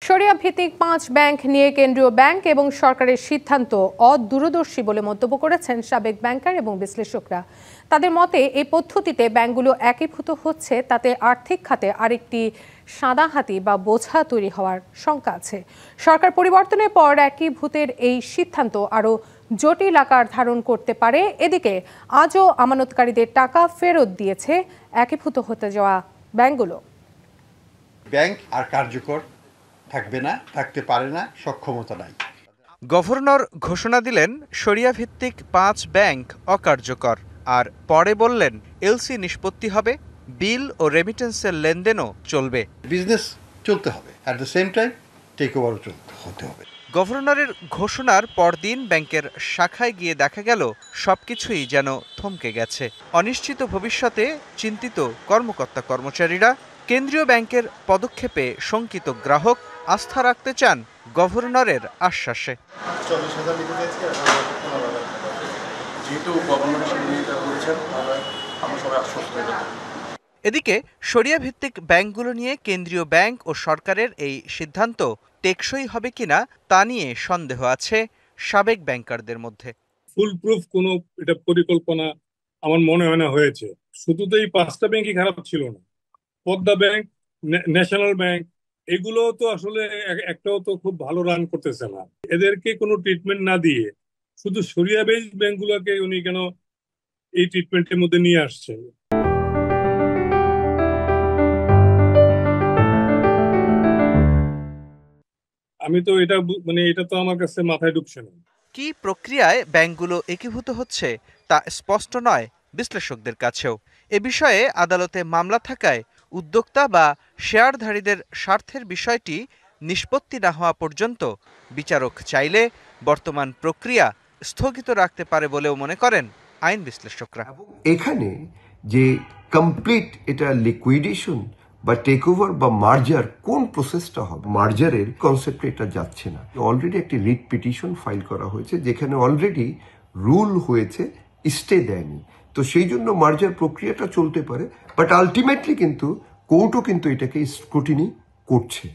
শরিয়া ভিত্তিক ৫ ব্যাংক নিয়ে কেন্দ্রীয় ব্যাংক এবং সরকারের সিদ্ধান্ত অদূরদর্শী বলে মন্তব্য করেছেন সাবেক ব্যাংকার এবং বিশ্লেষকরা। তাদের মতে এই পদ্ধতিতে ব্যাংকগুলো একীভূত হচ্ছে, তাতে আর্থিক খাতে আরেকটি সাদাহাতি বা বোঝা তৈরি হওয়ার শঙ্কা আছে। সরকার পরিবর্তনের পর একীভূতের এই সিদ্ধান্ত আরও জটিল আকার ধারণ করতে পারে। এদিকে আজও আমানতকারীদের টাকা ফেরত দিয়েছে একীভূত হতে যাওয়া ব্যাংকগুলো। ব্যাংক আর কার্যকর থাকবে না, থাকতে পারে না, সক্ষমতা নাই। গভর্নর ঘোষণা দিলেন শরিয়া ভিত্তিক ৫ ব্যাংক অকার্যকর, আর পরে বললেন এলসি নিষ্পত্তি হবে, বিল ও রেমিটেন্সের লেনদেনও চলবে। বিজনেস চলতে হবে, at the same time take ওভারও হতে হবে। গভর্নরের ঘোষণার পরদিন ব্যাংকের শাখায় গিয়ে দেখা গেল সবকিছুই যেন থমকে গেছে। অনিশ্চিত ভবিষ্যতে চিন্তিত কর্মকর্তা কর্মচারীরা। কেন্দ্রীয় ব্যাংকের পদক্ষেপে শঙ্কিত গ্রাহক আস্থা রাখতে চান গভর্নরের আশ্বাসে। এদিকে শরিয়া ভিত্তিক ব্যাংকগুলো নিয়ে কেন্দ্রীয় ব্যাংক ও সরকারের এই সিদ্ধান্ত টেকসই হবে কিনা তা নিয়ে সন্দেহ আছে সাবেক ব্যাংকারদের মধ্যে। ফুল প্রুফ কোনো এটা পরিকল্পনা আমার মনে হয় না হয়েছে। শুধু তো এই ৫টা ব্যাংকই খারাপ ছিল না, পদ্মা ব্যাংক, ন্যাশনাল ব্যাংক, এগুলো তো আসলে একটাও তো খুব ভালো রান করতেছে না। এদেরকে কোনো ট্রিটমেন্ট না দিয়ে শুধু শরিয়া বেসড ব্যাংকগুলোকে উনি কেন এই ট্রিটমেন্টের মধ্যে নিয়ে আসছেন? আমি তো এটা তো আমার কাছে মাথায় ঢুকছে না। কি প্রক্রিয়ায় ব্যাংকগুলো একীভূত হচ্ছে তা স্পষ্ট নয় বিশ্লেষকদের কাছেও। এ বিষয়ে আদালতে মামলা থাকায় উদ্যোক্তা বা শেয়ারধারীদের স্বার্থের বিষয়টি নিষ্পত্তি না হওয়া পর্যন্ত বিচারক চাইলে বর্তমান প্রক্রিয়া স্থগিত রাখতে পারে বলেও মনে করেন আইন বিশ্লেষকরা। এখানে যে কমপ্লিট এটা লিকুইডেশন বা টেক ওভার বা মার্জার কোন প্রসেসটা হবে, মার্জারের কনসেপ্টে এটা যাচ্ছে না। অলরেডি একটি রিট পিটিশন ফাইল করা হয়েছে, যেখানে অলরেডি রুল হয়েছে, স্টে দেয়নি। তো সেই জন্য মার্জার প্রক্রিয়াটা চলতে পারে, বাট আলটিমেটলি কিন্তু কোর্টও কিন্তু এটাকে স্ক্রুটিনি করছে।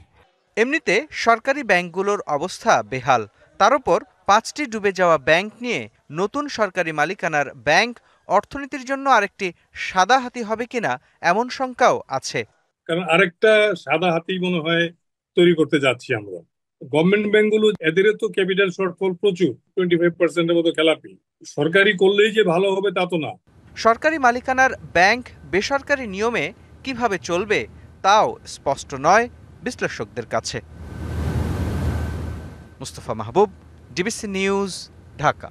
এমনিতে সরকারি ব্যাংকগুলোর অবস্থা বেহাল, তার উপর ৫টি ডুবে যাওয়া ব্যাংক নিয়ে নতুন সরকারি মালিকানার ব্যাংক অর্থনীতির জন্য আরেকটি সাদা হাতি হবে কিনা এমন শঙ্কাও আছে। কারণ আরেকটা সাদা হাতি মনে হয় তৈরি করতে যাচ্ছি আমরা। গভর্নমেন্ট ব্যাংকগুলো, এদেরও তো ক্যাপিটাল শর্টফল প্রচুর, 25% মতো খেলাপি। সরকারি করলেই যে ভালো হবে তা তো না। সরকারি মালিকানার ব্যাংক বেসরকারি নিয়মে কিভাবে চলবে তাও স্পষ্ট নয় বিশ্লেষকদের কাছে। মুস্তফা মাহবুব, ডিবিসি নিউজ, ঢাকা।